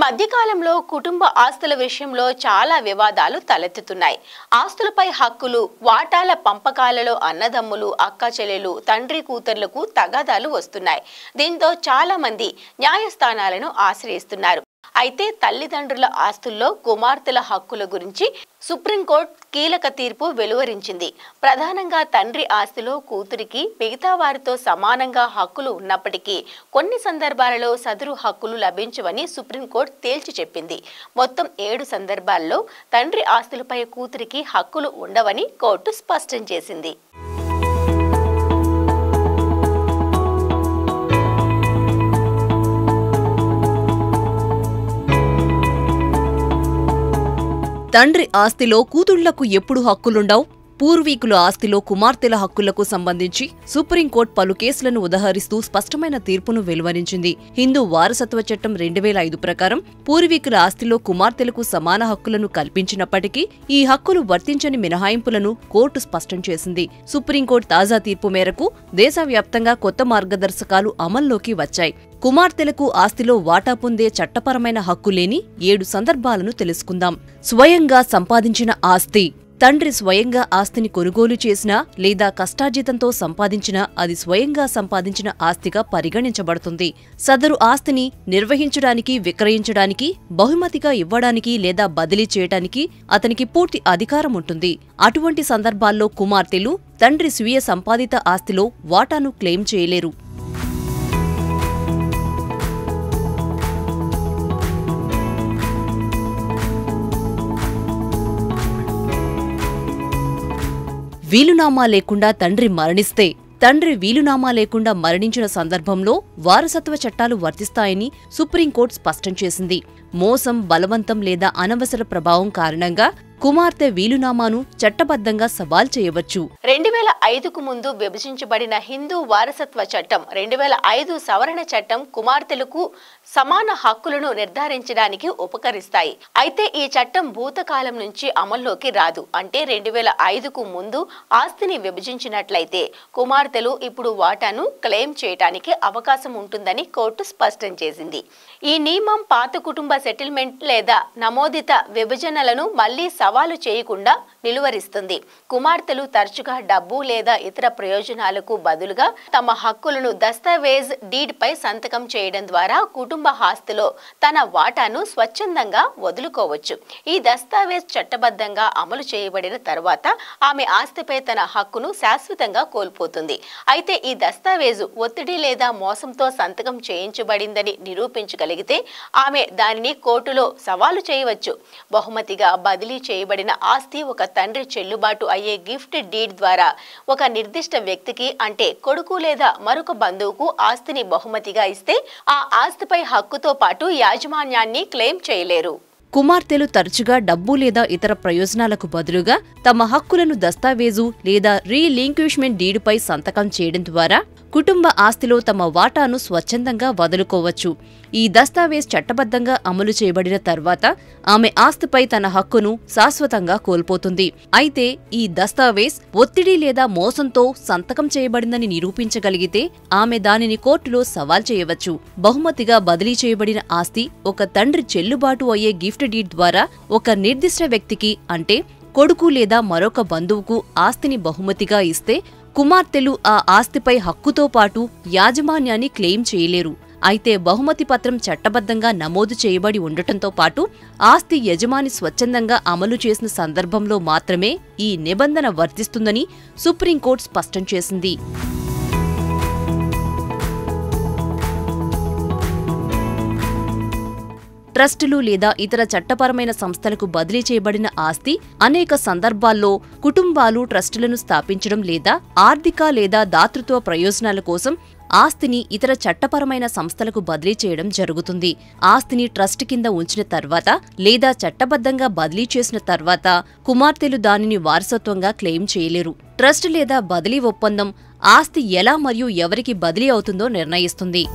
మధ్యకాలంలో కుటుంబ ఆస్తుల విషయంలో చాలా వివాదాలు తలెత్తుతున్నాయి. ఆస్తులపై హక్కులు, వాటాల పంపకాలలో అన్నదమ్ములు, అక్క చెల్లెలు, తండ్రి కూతుర్లకు తగాదాలు వస్తున్నాయి. దీంతో చాలా మంది న్యాయస్థానాలను ఆశ్రయిస్తున్నారు. అయితే తల్లిదండ్రుల ఆస్తుల్లో కుమార్తెల హక్కుల గురించి సుప్రీంకోర్టు కీలక తీర్పు వెలువరించింది. ప్రధానంగా తండ్రి ఆస్తిలో కూతురికి మిగతా వారితో సమానంగా హక్కులు ఉన్నప్పటికీ కొన్ని సందర్భాలలో సదరు హక్కులు లభించవని సుప్రీంకోర్టు తేల్చి చెప్పింది. మొత్తం 7 సందర్భాల్లో తండ్రి ఆస్తులపై కూతురికి హక్కులు ఉండవని కోర్టు స్పష్టం చేసింది. తండ్రి ఆస్తిలో కూతుళ్లకు ఎప్పుడు హక్కులుండవు? పూర్వీకుల ఆస్తిలో కుమార్తెల హక్కులకు సంబంధించి సుప్రీంకోర్టు పలు కేసులను ఉదహరిస్తూ స్పష్టమైన తీర్పును వెలువరించింది. హిందూ వారసత్వ చట్టం 2005 ప్రకారం పూర్వీకుల ఆస్తిలో కుమార్తెలకు సమాన హక్కులను కల్పించినప్పటికీ ఈ హక్కులు వర్తించని మినహాయింపులను కోర్టు స్పష్టం చేసింది. సుప్రీంకోర్టు తాజా తీర్పు మేరకు దేశవ్యాప్తంగా కొత్త మార్గదర్శకాలు అమల్లోకి వచ్చాయి. కుమార్తెలకు ఆస్తిలో వాటా పొందే చట్టపరమైన హక్కు లేని 7 సందర్భాలను తెలుసుకుందాం. స్వయంగా సంపాదించిన ఆస్తి. తండ్రి స్వయంగా ఆస్తిని కొనుగోలు చేసినా లేదా కష్టార్జితంతో సంపాదించినా అది స్వయంగా సంపాదించిన ఆస్తిగా పరిగణించబడుతుంది. సదరు ఆస్తిని నిర్వహించడానికి, విక్రయించడానికి, బహుమతిగా ఇవ్వడానికి లేదా బదిలీ చేయడానికి అతనికి పూర్తి అధికారం ఉంటుంది. అటువంటి సందర్భాల్లో కుమార్తెలు తండ్రి స్వీయ సంపాదిత ఆస్తిలో వాటాను క్లెయిమ్ చేయలేరు. వీలునామా లేకుండా తండ్రి మరణిస్తే. తండ్రి వీలునామా లేకుండా మరణించిన సందర్భంలో వారసత్వ చట్టాలు వర్తిస్తాయని సుప్రీంకోర్టు స్పష్టం చేసింది. మోసం, బలవంతం లేదా అనవసర ప్రభావం కారణంగా కుమార్తె వీలునామాను చట్టబద్ధంగా సవాల్ చేయవచ్చు. 2005కు ముందు విభజించబడిన హిందూ వారసత్వ చట్టం 2005 సవరణ చట్టం కుమార్తెలకు సమాన హక్కులను నిర్ధారించడానికి ఉపకరిస్తాయి. అయితే ఈ చట్టం భూతకాలం నుంచి అమల్లోకి రాదు. అంటే 2005కు ముందు ఆస్తిని విభజించినట్లయితే కుమార్తెలు ఇప్పుడు వాటాను క్లెయిమ్ చేయడానికి అవకాశం ఉంటుందని కోర్టు స్పష్టం చేసింది. ఈ నియమం పాత కుటుంబ సెటిల్మెంట్ లేదా నమోదిత విభజనలను మళ్లీ సవాలు చేయకుండా నిలువరిస్తుంది. కుమార్తెలు తరచుగా డబ్బు లేదా ఇతర ప్రయోజనాలకు బదులుగా తమ హక్కులను దస్తావేజ్ డీడ్ పై సంతకం చేయడం ద్వారా కుటుంబ ఆస్తిలో తన వాటాను స్వచ్ఛందంగా వదులుకోవచ్చు. ఈ దస్తావేజ్ చట్టబద్ధంగా అమలు చేయబడిన తర్వాత ఆమె ఆస్తిపై తన హక్కును శాశ్వతంగా కోల్పోతుంది. అయితే ఈ దస్తావేజు ఒత్తిడి లేదా మోసంతో సంతకం చేయించబడిందని నిరూపించగలిగితే ఆమె దానిని కోర్టులో సవాలు చేయవచ్చు. బహుమతిగా బదిలీ చేయబడిన ఆస్తి ఒక తండ్రి చెల్లుబాటు అయ్యే గిఫ్ట్ డీడ్ ద్వారా ఒక నిర్దిష్ట వ్యక్తికి, అంటే కొడుకు లేదా మరొక బంధువుకు ఆస్తిని బహుమతిగా ఇస్తే ఆ ఆస్తిపై హక్కుతో పాటు యాజమాన్యాన్ని క్లెయిమ్ చేయలేరు. కుమార్తెలు తరచుగా డబ్బు లేదా ఇతర ప్రయోజనాలకు బదులుగా తమ హక్కులను దస్తావేజు లేదా రీలింక్విష్మెంట్ డీడుపై సంతకం చేయడం ద్వారా కుటుంబ ఆస్తిలో తమ వాటాను స్వచ్ఛందంగా వదులుకోవచ్చు. ఈ దస్తావేజ్ చట్టబద్ధంగా అమలు చేయబడిన తర్వాత ఆమె ఆస్తిపై తన హక్కును శాశ్వతంగా కోల్పోతుంది. అయితే ఈ దస్తావేజ్ ఒత్తిడి లేదా మోసంతో సంతకం చేయబడిందని నిరూపించగలిగితే ఆమె దానిని కోర్టులో సవాల్ చేయవచ్చు. బహుమతిగా బదిలీ చేయబడిన ఆస్తి ఒక తండ్రి చెల్లుబాటు అయ్యే గిఫ్ట్ డీడ్ ద్వారా ఒక నిర్దిష్ట వ్యక్తికి, అంటే కొడుకు లేదా మరొక బంధువుకు ఆస్తిని బహుమతిగా ఇస్తే కుమార్తెలు ఆ ఆస్తిపై హక్కుతో పాటు యాజమాన్యాన్ని క్లెయిమ్ చేయలేరు. అయితే బహుమతి పత్రం చట్టబద్ధంగా నమోదు చేయబడి ఉండటంతో పాటు ఆస్తి యజమాని స్వచ్ఛందంగా అమలు చేసిన సందర్భంలో మాత్రమే ఈ నిబంధన వర్తిస్తుందని సుప్రీంకోర్టు స్పష్టం చేసింది. ట్రస్టులు లేదా ఇతర చట్టపరమైన సంస్థలకు బదిలీ చేయబడిన ఆస్తి అనేక సందర్భాల్లో కుటుంబాలు ట్రస్టులను స్థాపించడం లేదా ఆర్థిక లేదా దాతృత్వ ప్రయోజనాల కోసం ఆస్తిని ఇతర చట్టపరమైన సంస్థలకు బదిలీ చేయడం జరుగుతుంది. ఆస్తిని ట్రస్ట్ కింద ఉంచిన తర్వాత లేదా చట్టబద్ధంగా బదిలీ చేసిన తర్వాత కుమార్తెలు దానిని వారసత్వంగా క్లెయిమ్ చేయలేరు. ట్రస్ట్ లేదా బదిలీ ఒప్పందం ఆస్తి ఎలా మరియు ఎవరికి బదిలీ అవుతుందో నిర్ణయిస్తుంది.